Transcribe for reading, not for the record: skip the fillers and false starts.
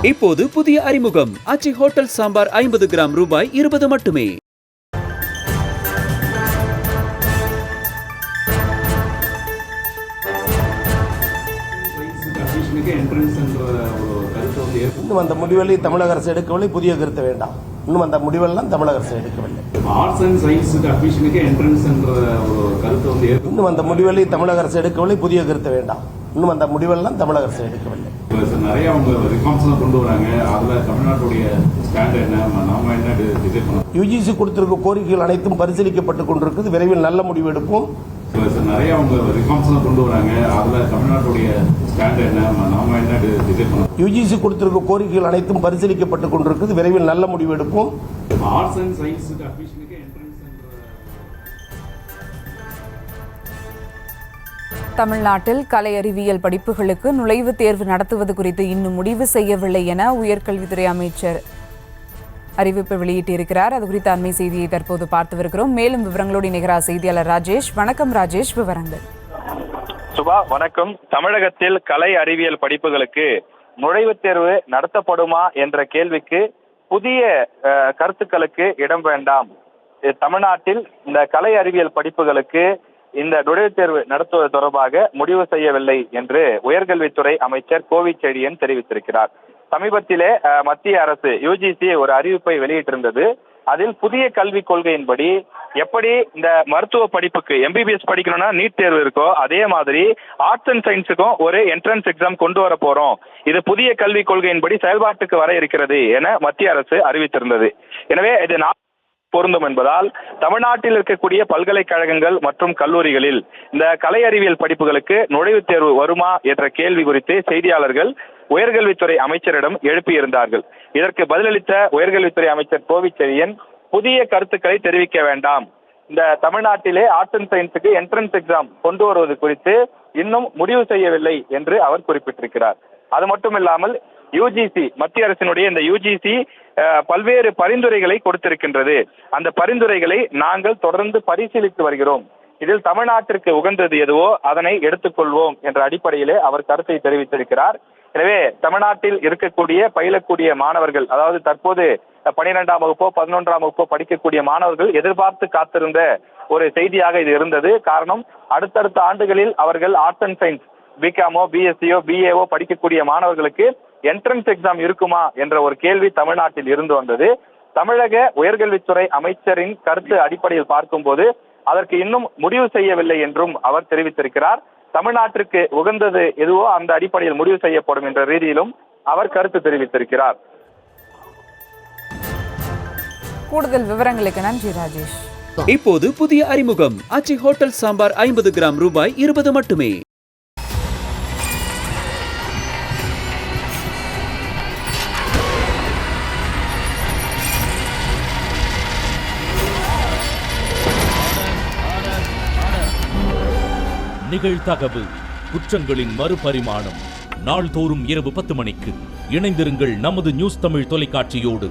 இப்போது புதிய அறிமுகம் ஆச்சி ஹோட்டல் சாம்பார் 50 கிராம் ரூபாய் 20 மட்டுமே. இன்னும் அந்த முடிவுகளை தமிழக அரசு எடுக்கவில்லை, புதிய கருத்து வேண்டாம். இன்னும் அந்த முடிவெல்லாம் தமிழக அரசு எடுக்கவில்லை. ஆர்ட்ஸ் அண்ட் சயின்ஸுக்கு அட்மிஷனுக்கு என்ட்ரன்ஸ் என்ற ஒரு கருத்து இன்னும் அந்த முடிவுகளை தமிழக அரசு எடுக்கவில்லை, புதிய கருத்து வேண்டாம். இன்னும் அந்த முடிவெல்லாம் தமிழக அரசு எடுக்கவில்லை. நிறைய அவங்க ரிஃபார்ம்ஸ் கொண்டு வராங்க. அதுல தமிழ்நாட்டுடைய ஸ்டாண்ட் என்ன, நாம என்ன டிசைட் பண்ணோம். யுஜிசி கொடுத்திருக்க கோரிக்கைகள் அனைத்தும் பரிசீலிக்கப்பட்டுக் கொண்டிருக்கிறது. விரைவில் நல்ல முடிவு எடுப்போம். நிறைய அவங்க ரிஃபார்ம்ஸ் கொண்டு வராங்க. அதுல தமிழ்நாட்டுடைய ஸ்டாண்ட் என்ன, நாம என்ன டிசைட் பண்ணோம். யுஜிசி கொடுத்திருக்க கோரிக்கைகள் அனைத்தும் பரிசீலிக்கப்பட்டுக் கொண்டிருக்கிறது. விரைவில் நல்ல முடிவு எடுப்போம். ஆர்ட்ஸ் அண்ட் சயின்ஸுக்கு அட்மிஷனுக்கு தமிழ்நாட்டில் கலை அறிவியல் படிப்புகளுக்கு நுழைவுத் தேர்வு நடத்துவது குறித்து இன்னும் முடிவு செய்யவில்லை என உயர்கல்வித்துறை அமைச்சர் அறிவிப்பு வெளியிட்டிருக்கிறார். அது குறித்த அண்மை செய்தியை தற்போது பார்த்து வருகிறோம். மேலும் விவரங்களோடு இணைகிறார் செய்தியாளர் ராஜேஷ். வணக்கம் ராஜேஷ், விவரங்கள். சுபா வணக்கம். தமிழகத்தில் கலை அறிவியல் படிப்புகளுக்கு நுழைவுத் தேர்வு நடத்தப்படுமா என்ற கேள்விக்கு புதிய கருத்துக்களுக்கு இடம் வேண்டாம். தமிழ்நாட்டில் இந்த கலை அறிவியல் படிப்புகளுக்கு இந்த நுழைவுத் தேர்வு நடத்துவது தொடர்பாக முடிவு செய்யவில்லை என்று உயர்கல்வித்துறை அமைச்சர் கோவிச்செழியன் தெரிவித்திருக்கிறார். சமீபத்திலே மத்திய அரசு யுஜிசி ஒரு அறிவிப்பை வெளியிட்டிருந்தது. அதில் புதிய கல்விக் கொள்கையின்படி எப்படி இந்த மருத்துவ படிப்புக்கு எம்பிபிஎஸ் படிக்கணும்னா நீட் தேர்வு இருக்கோ, அதே மாதிரி ஆர்ட்ஸ் அண்ட் சயின்ஸுக்கும் ஒரு என்ட்ரன்ஸ் எக்ஸாம் கொண்டு வர போறோம், இது புதிய கல்விக் கொள்கையின்படி செயல்பாட்டுக்கு வர இருக்கிறது என மத்திய அரசு அறிவித்திருந்தது. எனவே இது பொருந்தும் என்பதால் தமிழ்நாட்டில் இருக்கக்கூடிய பல்கலைக்கழகங்கள் மற்றும் கல்லூரிகளில் இந்த கலை அறிவியல் படிப்புகளுக்கு நுழைவுத் தேர்வு வருமா என்ற கேள்வி குறித்து செய்தியாளர்கள் உயர்கல்வித்துறை அமைச்சரிடம் எழுப்பியிருந்தார்கள். இதற்கு பதிலளித்த உயர்கல்வித்துறை அமைச்சர் கோவிச்செழியன் புதிய கருத்துக்களை தெரிவிக்க வேண்டாம், இந்த தமிழ்நாட்டிலே ஆர்ட்ஸ் அண்ட் சயின்ஸுக்கு என்ட்ரன்ஸ் எக்ஸாம் கொண்டு வருவது குறித்து இன்னும் முடிவு செய்யவில்லை என்று அவர் குறிப்பிட்டிருக்கிறார். அது மட்டுமில்லாமல் யுஜிசி, மத்திய அரசினுடைய இந்த யுஜிசி பல்வேறு பரிந்துரைகளை கொடுத்திருக்கின்றது. அந்த பரிந்துரைகளை நாங்கள் தொடர்ந்து பரிசீலித்து வருகிறோம். இதில் தமிழ்நாட்டிற்கு உகந்தது எதுவோ அதனை எடுத்துக்கொள்வோம் என்ற அடிப்படையிலே அவர் கருத்தை தெரிவித்திருக்கிறார். எனவே தமிழ்நாட்டில் இருக்கக்கூடிய பயிலக்கூடிய மாணவர்கள், அதாவது தற்போது 12ஆம் வகுப்போ 11ஆம் வகுப்போ படிக்கக்கூடிய மாணவர்கள் எதிர்பார்த்து காத்திருந்த ஒரு செய்தியாக இது இருந்தது. காரணம், அடுத்தடுத்த ஆண்டுகளில் அவர்கள் ஆர்ட்ஸ் அண்ட் சயின்ஸ் பிகாமோ பிஎஸ்சியோ பிஏஓ படிக்கக்கூடிய மாணவர்களுக்கு என்ட்ரன்ஸ் எக்ஸாம் இருக்குமா என்ற ஒரு கேள்வி தமிழ்நாட்டில் இருந்து வந்தது. தமிழக உயர்கல்வித்துறை அமைச்சரின் கருத்து அடிப்படையில் பார்க்கும்போது அதற்கு இன்னும் முடிவு செய்யவில்லை என்றும் அவர் தெரிவித்திருக்கிறார். தமிழ்நாட்டிற்கு உகந்தது எதுவோ அந்த அடிப்படையில் முடிவு செய்யப்படும் என்ற ரீதியிலும் அவர் கருத்து தெரிவித்திருக்கிறார். கூடுதல் விவரங்களுக்கு நன்றி ராஜேஷ். இப்போது புதிய அறிமுகம் ஆச்சி ஹோட்டல் சாம்பார் 50 கிராம் ரூபாய் 20 மட்டுமே. நிகழ்தகவு குற்றங்களின் மறுபரிமாணம் நாள்தோறும் இரவு 10 மணிக்கு இணைந்திருங்கள் நமது நியூஸ் தமிழ் தொலைக்காட்சியோடு.